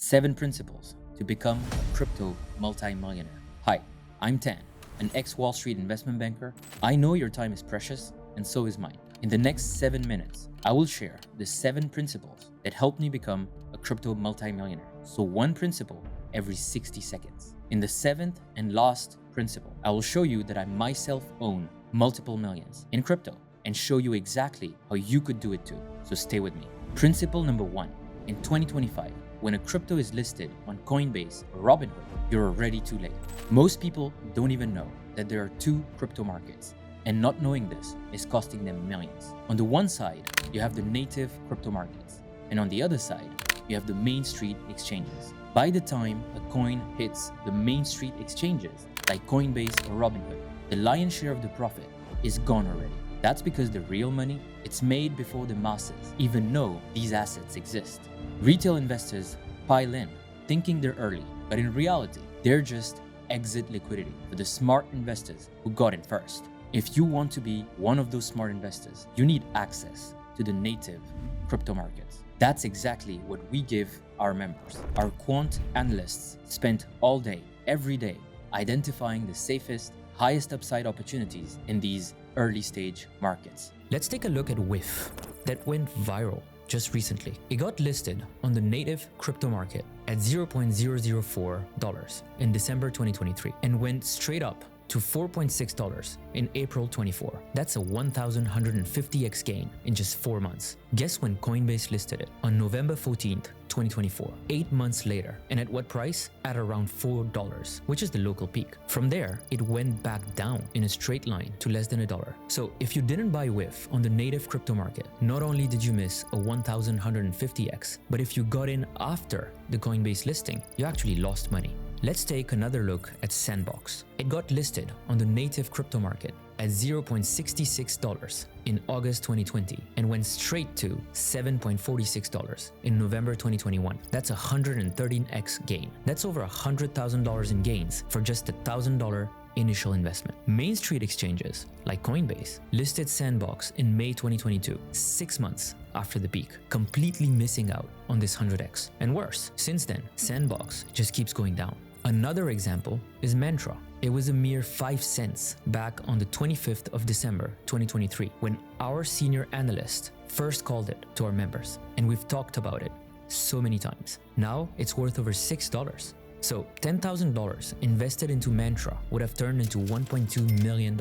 7 Principles to Become a Crypto Multi-Millionaire. Hi, I'm Tan, an ex-Wall Street investment banker. I know your time is precious, and so is mine. In the next 7 minutes, I will share the 7 principles that helped me become a crypto multi-millionaire. So one principle every 60 seconds. In the 7th and last principle, I will show you that I myself own multiple millions in crypto and show you exactly how you could do it too. So stay with me. Principle number 1. In 2025, when a crypto is listed on Coinbase or Robinhood, you're already too late. Most people don't even know that there are 2 crypto markets, and not knowing this is costing them millions. On the one side, you have the native crypto markets, and on the other side, you have the main street exchanges. By the time a coin hits the main street exchanges, like Coinbase or Robinhood, the lion's share of the profit is gone already. That's because the real money, it's made before the masses even know these assets exist. Retail investors pile in, thinking they're early, but in reality, they're just exit liquidity for the smart investors who got in first. If you want to be one of those smart investors, you need access to the native crypto markets. That's exactly what we give our members. Our quant analysts spent all day, every day, identifying the safest, highest upside opportunities in these early stage markets. Let's take a look at WIF that went viral just recently. It got listed on the native crypto market at $0.004 in December 2023 and went straight up to $4.6 in April 24. That's a 1,150x gain in just 4 months. Guess when Coinbase listed it? On November 14th, 2024, 8 months later. And at what price? At around $4, which is the local peak. From there, it went back down in a straight line to less than $1. So if you didn't buy WIF on the native crypto market, not only did you miss a 1,150x, but if you got in after the Coinbase listing, you actually lost money. Let's take another look at Sandbox. It got listed on the native crypto market at $0.66 in August 2020 and went straight to $7.46 in November 2021. That's a 113x gain. That's over $100,000 in gains for just $1,000 initial investment. Main Street exchanges like Coinbase listed Sandbox in May 2022, 6 months after the peak, completely missing out on this 100x. And worse, since then, Sandbox just keeps going down. Another example is Mantra. It was a mere 5 cents back on the 25th of December 2023 when our senior analyst first called it to our members, and we've talked about it so many times. Now it's worth over $6. So $10,000 invested into Mantra would have turned into $1.2 million.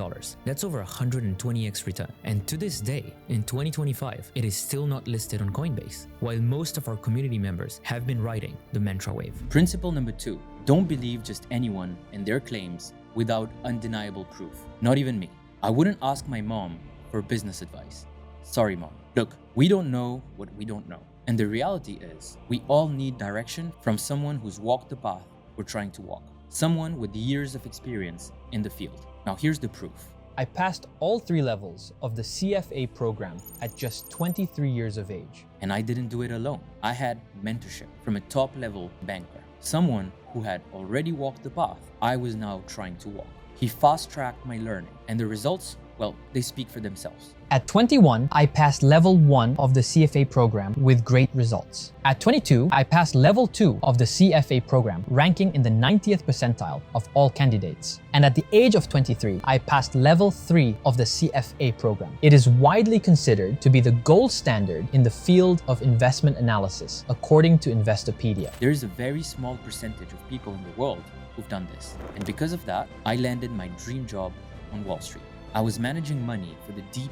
That's over 120x return. And to this day, in 2025, it is still not listed on Coinbase, while most of our community members have been riding the Mantra wave. Principle number 2, don't believe just anyone and their claims without undeniable proof. Not even me. I wouldn't ask my mom for business advice. Sorry, mom. Look, we don't know what we don't know. And the reality is, we all need direction from someone who's walked the path we're trying to walk. Someone with years of experience in the field. Now here's the proof. I passed all 3 levels of the CFA program at just 23 years of age. And I didn't do it alone. I had mentorship from a top-level banker, someone who had already walked the path I was now trying to walk. He fast-tracked my learning, and the results, well, they speak for themselves. At 21, I passed level 1 of the CFA program with great results. At 22, I passed level 2 of the CFA program, ranking in the 90th percentile of all candidates. And at the age of 23, I passed level 3 of the CFA program. It is widely considered to be the gold standard in the field of investment analysis, according to Investopedia. There is a very small percentage of people in the world who've done this. And because of that, I landed my dream job on Wall Street. I was managing money for the deep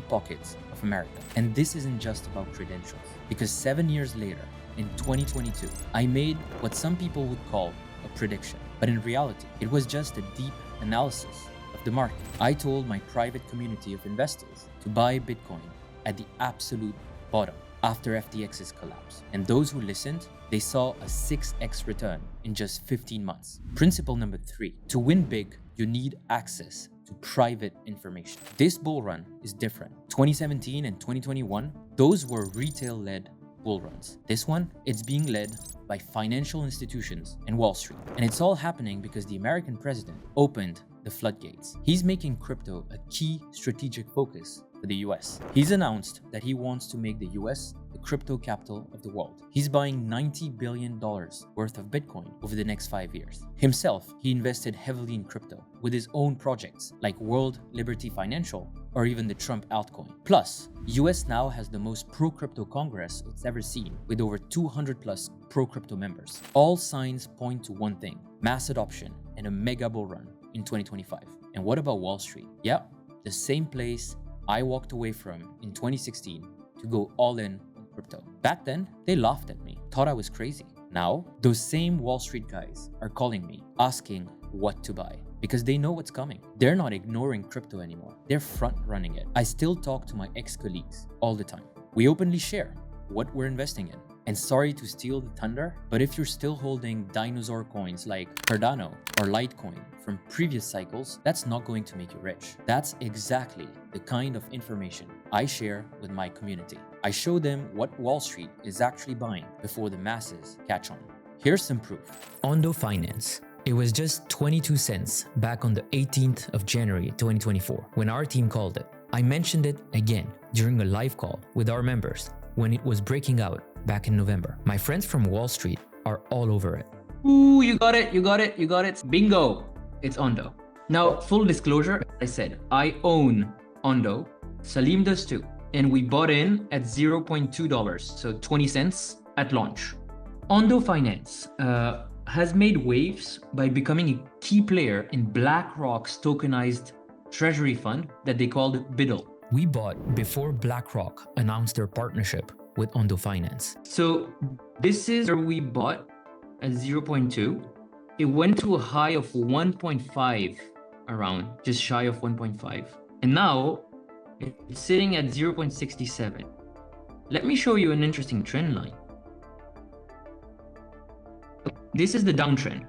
pockets of America. And this isn't just about credentials, because 7 years later, in 2022, I made what some people would call a prediction. But in reality, it was just a deep analysis of the market. I told my private community of investors to buy Bitcoin at the absolute bottom after FTX's collapse. And those who listened, they saw a 6x return in just 15 months. Principle number 3, to win big, you need access to private information. This bull run is different. 2017 and 2021, those were retail-led bull runs. This one, it's being led by financial institutions and Wall Street. And it's all happening because the American president opened the floodgates. He's making crypto a key strategic focus for the US. He's announced that he wants to make the US the crypto capital of the world. He's buying $90 billion worth of Bitcoin over the next 5 years. Himself, he invested heavily in crypto with his own projects like World Liberty Financial or even the Trump altcoin. Plus, US now has the most pro-crypto Congress it's ever seen with over 200 plus pro-crypto members. All signs point to one thing: mass adoption and a mega bull run in 2025. And what about Wall Street? Yeah, the same place I walked away from in 2016 to go all in on crypto. Back then, they laughed at me, thought I was crazy. Now, those same Wall Street guys are calling me, asking what to buy, because they know what's coming. They're not ignoring crypto anymore. They're front running it. I still talk to my ex-colleagues all the time. We openly share what we're investing in. And sorry to steal the thunder, but if you're still holding dinosaur coins like Cardano or Litecoin from previous cycles, that's not going to make you rich. That's exactly the kind of information I share with my community. I show them what Wall Street is actually buying before the masses catch on. Here's some proof. Ondo Finance. It was just 22 cents back on the 18th of January 2024 when our team called it. I mentioned it again during a live call with our members when it was breaking out back in November. My friends from Wall Street are all over it. Ooh, you got it. Bingo. It's Ondo. Now, full disclosure, I said, I own Ondo. Salim does too. And we bought in at $0.2, so 20 cents at launch. Ondo Finance has made waves by becoming a key player in BlackRock's tokenized treasury fund that they called BIDL. We bought before BlackRock announced their partnership with Ondo Finance. So this is where we bought at 0.2. It went to a high of 1.5 around, just shy of 1.5. And now it's sitting at 0.67. Let me show you an interesting trend line. This is the downtrend.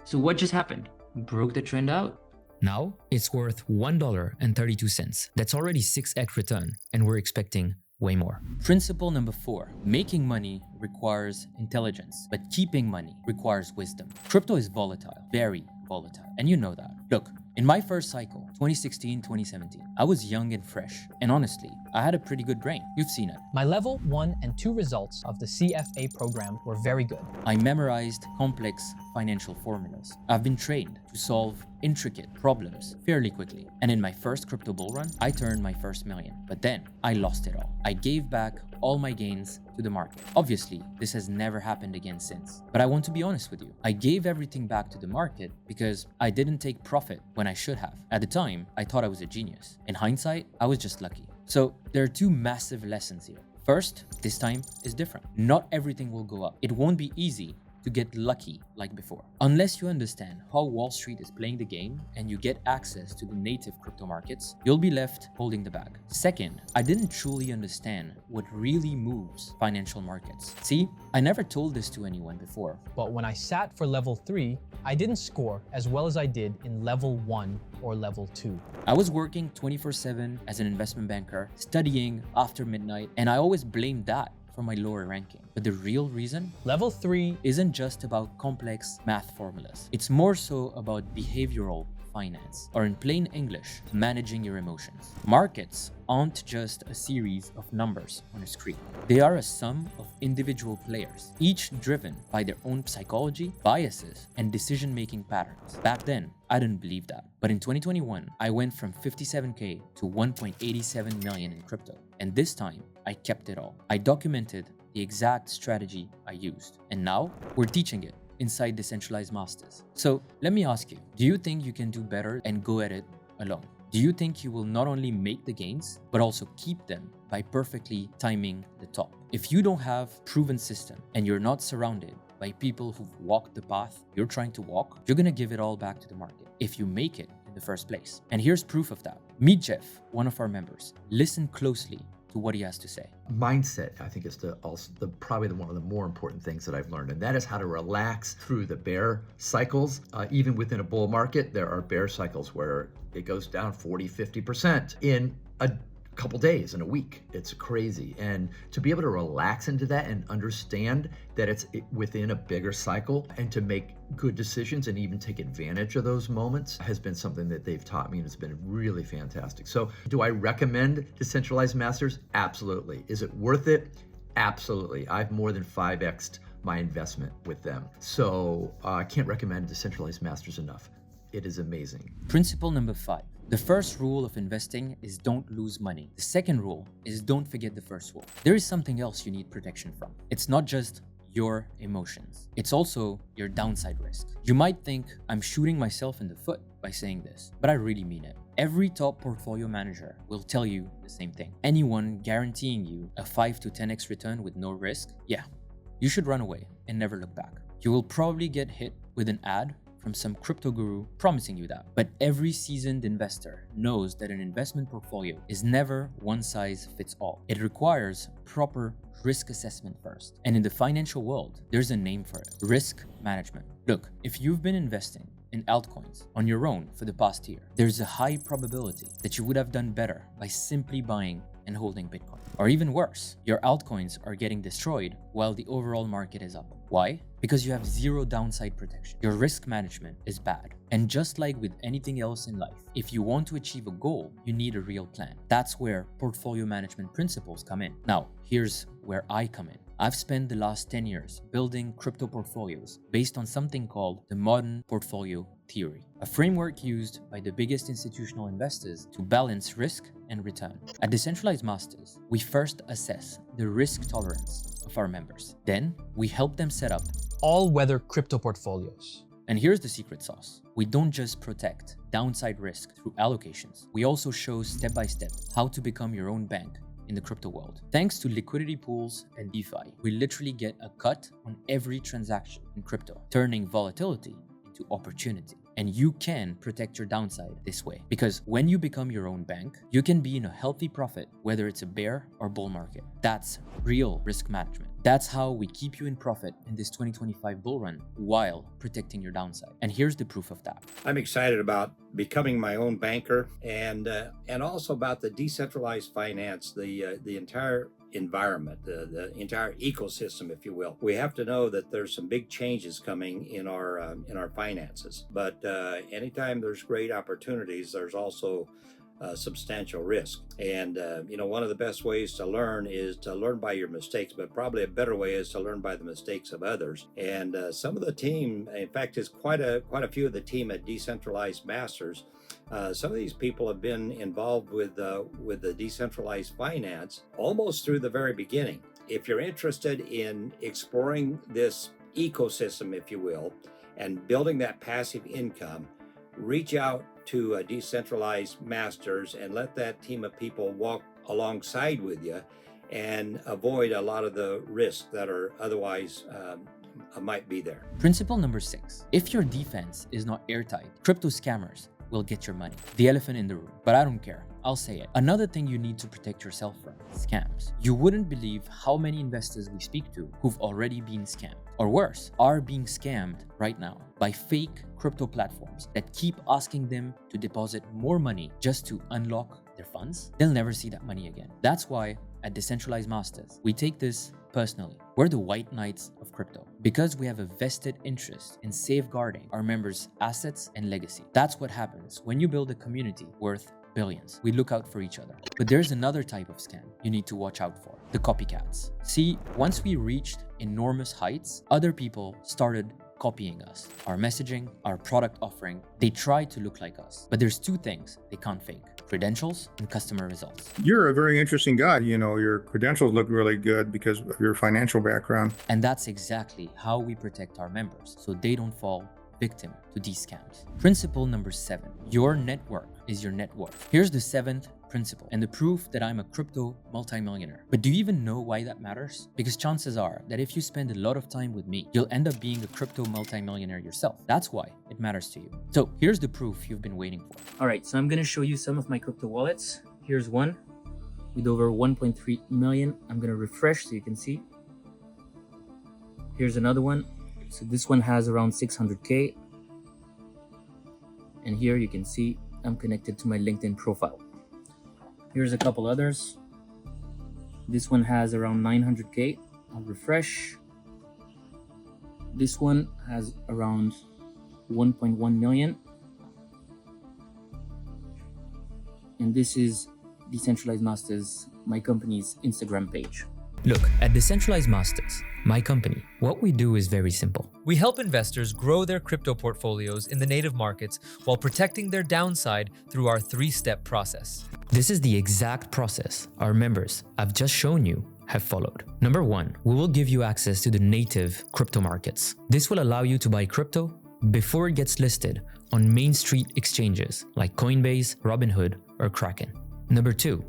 So what just happened? Broke the trend out. Now it's worth $1.32. That's already 6x return, and we're expecting way more. Principle number 4, making money requires intelligence, but keeping money requires wisdom. Crypto is volatile, very volatile, and you know that. Look, in my first cycle, 2016, 2017, I was young and fresh, and honestly, I had a pretty good brain. You've seen it. My level 1 and 2 results of the CFA program were very good. I memorized complex financial formulas. I've been trained to solve intricate problems fairly quickly. And in my first crypto bull run, I turned my first million. But then I lost it all. I gave back all my gains to the market. Obviously, this has never happened again since. But I want to be honest with you. I gave everything back to the market because I didn't take profit when I should have. At the time, I thought I was a genius. In hindsight, I was just lucky. So there are two massive lessons here. First, this time is different. Not everything will go up. It won't be easy to get lucky like before. Unless you understand how Wall Street is playing the game and you get access to the native crypto markets, you'll be left holding the bag. Second, I didn't truly understand what really moves financial markets. See, I never told this to anyone before. But when I sat for level 3, I didn't score as well as I did in level 1 or level 2. I was working 24/7 as an investment banker, studying after midnight, and I always blamed that for my lower ranking. But the real reason? Level 3 isn't just about complex math formulas. It's more so about behavioral finance, or in plain English, managing your emotions. Markets aren't just a series of numbers on a screen. They are a sum of individual players, each driven by their own psychology, biases, and decision-making patterns. Back then, I didn't believe that. But in 2021, I went from 57K to 1.87 million in crypto. And this time, I kept it all. I documented the exact strategy I used. And now, we're teaching it inside Decentralized Masters. So let me ask you, do you think you can do better and go at it alone? Do you think you will not only make the gains, but also keep them by perfectly timing the top? If you don't have proven system and you're not surrounded by people who've walked the path you're trying to walk, you're gonna give it all back to the market if you make it in the first place. And here's proof of that. Meet Jeff, one of our members. Listen closely to what he has to say. Mindset, I think, is probably one of the more important things that I've learned, and that is how to relax through the bear cycles. Even within a bull market, there are bear cycles where it goes down 40, 50%. In a couple days, in a week. It's crazy. And to be able to relax into that and understand that it's within a bigger cycle, and to make good decisions and even take advantage of those moments has been something that they've taught me, and it's been really fantastic. So do I recommend Decentralized Masters? Absolutely. Is it worth it? Absolutely. I've more than 5x'd my investment with them. So I can't recommend Decentralized Masters enough. It is amazing. Principle number 5. The first rule of investing is don't lose money. The second rule is don't forget the first rule. There is something else you need protection from. It's not just your emotions. It's also your downside risk. You might think I'm shooting myself in the foot by saying this, but I really mean it. Every top portfolio manager will tell you the same thing. Anyone guaranteeing you a 5 to 10x return with no risk, yeah, you should run away and never look back. You will probably get hit with an ad from some crypto guru promising you that. But every seasoned investor knows that an investment portfolio is never one size fits all. It requires proper risk assessment first. And in the financial world, there's a name for it: risk management. Look, if you've been investing in altcoins on your own for the past year, there's a high probability that you would have done better by simply buying and holding Bitcoin. Or even worse, your altcoins are getting destroyed while the overall market is up. Why? Because you have zero downside protection. Your risk management is bad. And just like with anything else in life, if you want to achieve a goal, you need a real plan. That's where portfolio management principles come in. Now, here's where I come in. I've spent the last 10 years building crypto portfolios based on something called the modern portfolio theory, a framework used by the biggest institutional investors to balance risk and return. At Decentralized Masters, we first assess the risk tolerance of our members. Then we help them set up all-weather crypto portfolios. And here's the secret sauce. We don't just protect downside risk through allocations. We also show step-by-step how to become your own bank in the crypto world. Thanks to liquidity pools and DeFi, we literally get a cut on every transaction in crypto, turning volatility into opportunity. And you can protect your downside this way. Because when you become your own bank, you can be in a healthy profit, whether it's a bear or bull market. That's real risk management. That's how we keep you in profit in this 2025 bull run while protecting your downside. And here's the proof of that. I'm excited about becoming my own banker, and also about the decentralized finance, the entire environment, the entire ecosystem, if you will. We have to know that there's some big changes coming in our finances. But anytime there's great opportunities, there's also substantial risk. And one of the best ways to learn is to learn by your mistakes, but probably a better way is to learn by the mistakes of others. And some of the team, in fact, is quite a few of the team at Decentralized Masters. Some of these people have been involved with the decentralized finance almost through the very beginning. If you're interested in exploring this ecosystem, if you will, and building that passive income, reach out to Decentralized Masters and let that team of people walk alongside with you and avoid a lot of the risks that are otherwise might be there. Principle number 6. If your defense is not airtight, crypto scammers will get your money. The elephant in the room. But I don't care. I'll say it. Another thing you need to protect yourself from: scams. You wouldn't believe how many investors we speak to who've already been scammed, or worse, are being scammed right now by fake crypto platforms that keep asking them to deposit more money just to unlock their funds. They'll never see that money again. That's why at Decentralized Masters, we take this personally. We're the white knights of crypto because we have a vested interest in safeguarding our members' assets and legacy. That's what happens when you build a community worth billions. We look out for each other. But there's another type of scam you need to watch out for: the copycats. See, once we reached enormous heights, other people started copying us, our messaging, our product offering. They try to look like us, but there's 2 things they can't fake: credentials and customer results. You're a very interesting guy. Your credentials look really good because of your financial background. And that's exactly how we protect our members so they don't fall victim to these scams. Principle number 7. Your network is your net worth. Here's the 7th principle and the proof that I'm a crypto multimillionaire. But do you even know why that matters? Because chances are that if you spend a lot of time with me, you'll end up being a crypto multimillionaire yourself. That's why it matters to you. So here's the proof you've been waiting for. All right, so I'm going to show you some of my crypto wallets. Here's one with over 1.3 million. I'm going to refresh so you can see. Here's another one. So this one has around 600K. And here you can see I'm connected to my LinkedIn profile. Here's a couple others. This one has around 900K. I'll refresh. This one has around 1.1 million. And this is Decentralized Masters, my company's Instagram page. Look, at Decentralized Masters, my company, what we do is very simple. We help investors grow their crypto portfolios in the native markets while protecting their downside through our 3-step process. This is the exact process our members I've just shown you have followed. Number 1, we will give you access to the native crypto markets. This will allow you to buy crypto before it gets listed on Main Street exchanges like Coinbase, Robinhood, or Kraken. Number 2,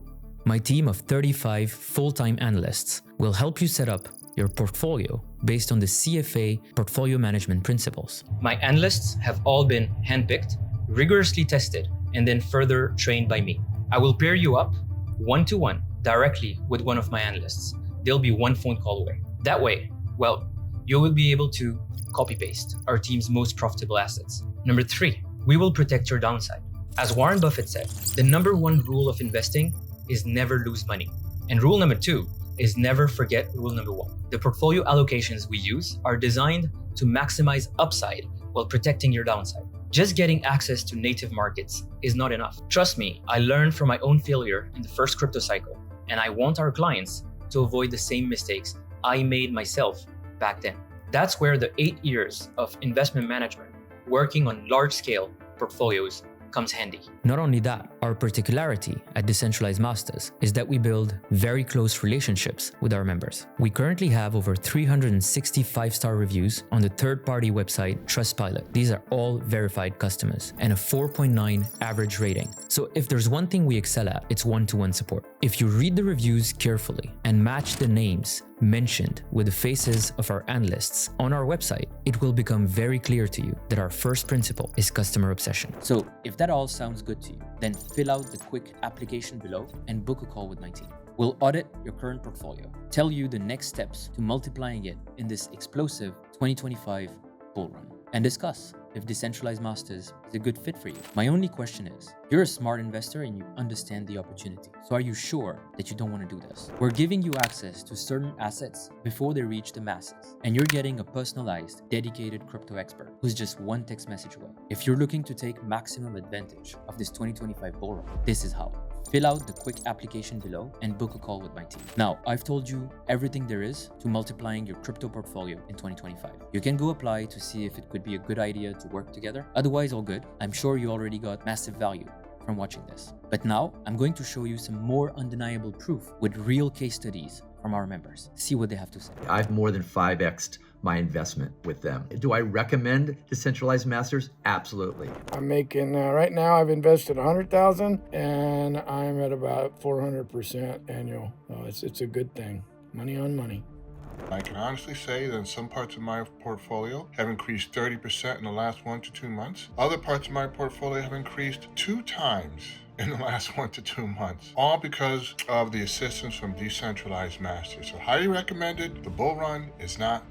my team of 35 full-time analysts will help you set up your portfolio based on the CFA portfolio management principles. My analysts have all been handpicked, rigorously tested, and then further trained by me. I will pair you up one-to-one directly with one of my analysts. They'll be one phone call away. That way, well, you will be able to copy-paste our team's most profitable assets. Number 3, we will protect your downside. As Warren Buffett said, the number 1 rule of investing is never lose money. And rule number 2 is never forget rule number 1. The portfolio allocations we use are designed to maximize upside while protecting your downside. Just getting access to native markets is not enough. Trust me, I learned from my own failure in the first crypto cycle, and I want our clients to avoid the same mistakes I made myself back then. That's where the 8 years of investment management working on large-scale portfolios comes handy. Not only that, our particularity at Decentralized Masters is that we build very close relationships with our members. We currently have over 360 5-star reviews on the third-party website Trustpilot. These are all verified customers and a 4.9 average rating. So if there's one thing we excel at, it's one-to-one support. If you read the reviews carefully and match the names mentioned with the faces of our analysts on our website, it will become very clear to you that our first principle is customer obsession. So if that all sounds good to you, then fill out the quick application below and book a call with my team. We'll audit your current portfolio, tell you the next steps to multiplying it in this explosive 2025 bull run, and discuss if Decentralized Masters is a good fit for you. My only question is, you're a smart investor and you understand the opportunity. So are you sure that you don't want to do this? We're giving you access to certain assets before they reach the masses. And you're getting a personalized, dedicated crypto expert who's just one text message away. If you're looking to take maximum advantage of this 2025 bull run, this is how. Fill out the quick application below and book a call with my team. Now, I've told you everything there is to multiplying your crypto portfolio in 2025. You can go apply to see if it could be a good idea to work together. Otherwise, all good. I'm sure you already got massive value from watching this. But now, I'm going to show you some more undeniable proof with real case studies from our members. See what they have to say. I've more than 5x'd my investment with them. Do I recommend Decentralized Masters? Absolutely. I'm making, right now I've invested 100,000 and I'm at about 400% annual. So it's a good thing. Money on money. I can honestly say that some parts of my portfolio have increased 30% in the last 1 to 2 months. Other parts of my portfolio have increased 2 times in the last 1 to 2 months, all because of the assistance from Decentralized Masters. So highly recommended. The bull run is not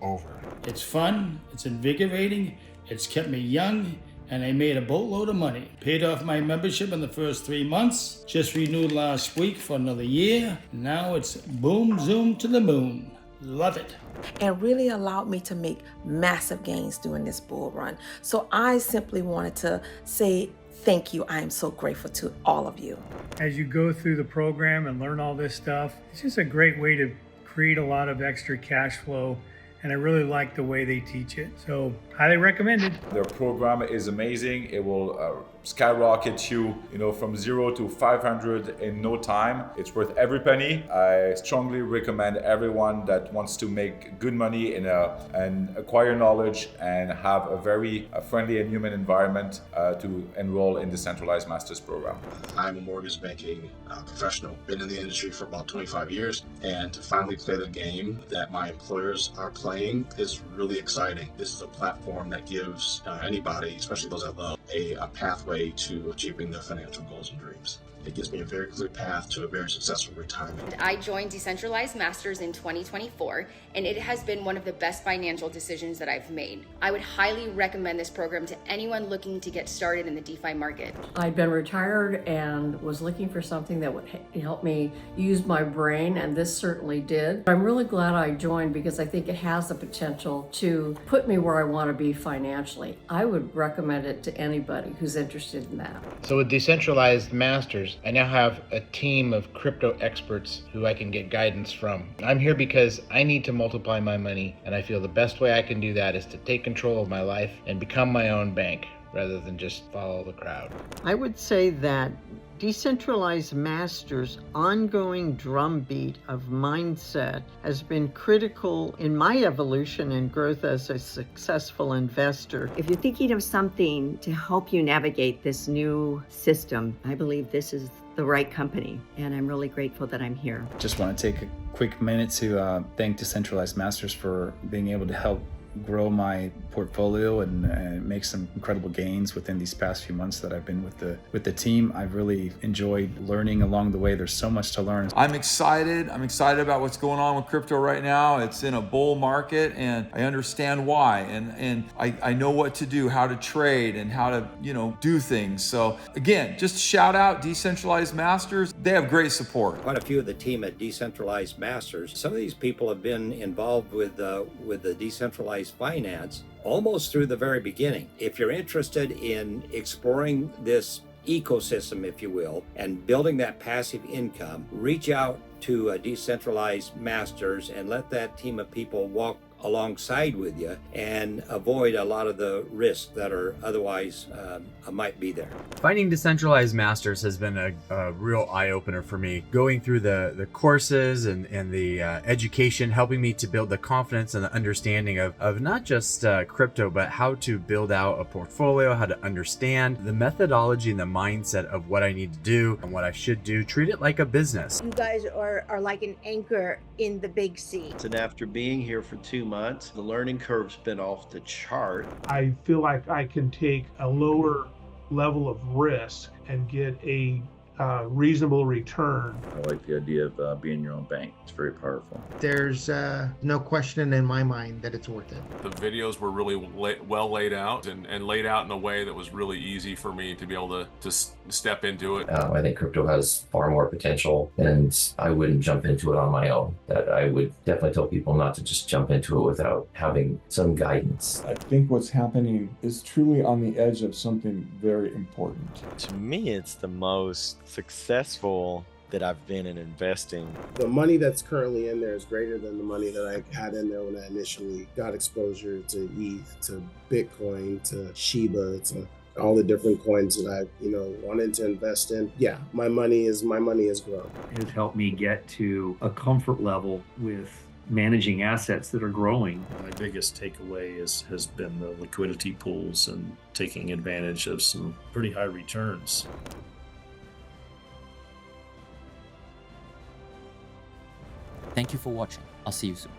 over. It's fun, it's invigorating, it's kept me young, and I made a boatload of money. Paid off my membership in the first 3 months, just renewed last week for another year. Now it's boom, zoom to the moon. Love it. And really allowed me to make massive gains during this bull run. So I simply wanted to say thank you. I am so grateful to all of you. As you go through the program and learn all this stuff, it's just a great way to create a lot of extra cash flow. And I really like the way they teach it. So highly recommended. Their program is amazing. It will skyrocket you, from 0 to 500 in no time. It's worth every penny. I strongly recommend everyone that wants to make good money and acquire knowledge and have a very friendly and human environment to enroll in the Decentralized Masters program. I'm a mortgage banking professional. Been in the industry for about 25 years, and to finally play the game that my employers are playing is really exciting. This is a platform that gives anybody, especially those that love, a pathway to achieving their financial goals and dreams. It gives me a very clear path to a very successful retirement. I joined Decentralized Masters in 2024, and it has been one of the best financial decisions that I've made. I would highly recommend this program to anyone looking to get started in the DeFi market. I'd been retired and was looking for something that would help me use my brain, and this certainly did. I'm really glad I joined because I think it has the potential to put me where I want to be financially. I would recommend it to anybody who's interested in that. So with Decentralized Masters, I now have a team of crypto experts who I can get guidance from. I'm here because I need to multiply my money, and I feel the best way I can do that is to take control of my life and become my own bank rather than just follow the crowd. I would say that Decentralized Masters' ongoing drumbeat of mindset has been critical in my evolution and growth as a successful investor. If you're thinking of something to help you navigate this new system, I believe this is the right company, and I'm really grateful that I'm here. Just want to take a quick minute to thank Decentralized Masters for being able to help grow my portfolio and make some incredible gains within these past few months that I've been with the team. I've really enjoyed learning along the way. There's so much to learn. I'm excited about what's going on with crypto right now. It's in a bull market, and I understand why, and I know what to do, how to trade, and how to do things. So again, just shout out Decentralized Masters. They have great support. Quite a few of the team at Decentralized Masters, some of these people have been involved with the decentralized finance almost through the very beginning. If you're interested in exploring this ecosystem, if you will, and building that passive income, reach out to Decentralized Masters and let that team of people walk alongside with you and avoid a lot of the risks that are otherwise might be there. Finding Decentralized Masters has been a real eye-opener for me. Going through the courses and the education, helping me to build the confidence and the understanding of not just crypto, but how to build out a portfolio, how to understand the methodology and the mindset of what I need to do and what I should do. Treat it like a business. You guys are like an anchor in the big sea. And after being here for 2 months, the learning curve's been off the chart. I feel like I can take a lower level of risk and get a reasonable return. I like the idea of being your own bank. It's very powerful. There's no question in my mind that it's worth it. The videos were really well laid out and laid out in a way that was really easy for me to be able to step into it. I think crypto has far more potential, and I wouldn't jump into it on my own. That I would definitely tell people not to just jump into it without having some guidance. I think what's happening is truly on the edge of something very important. To me, it's the most successful that I've been in investing. The money that's currently in there is greater than the money that I had in there when I initially got exposure to ETH, to Bitcoin, to Shiba, to all the different coins that I, wanted to invest in. Yeah, my money has grown. It helped me get to a comfort level with managing assets that are growing. My biggest takeaway has been the liquidity pools and taking advantage of some pretty high returns. Thank you for watching. I'll see you soon.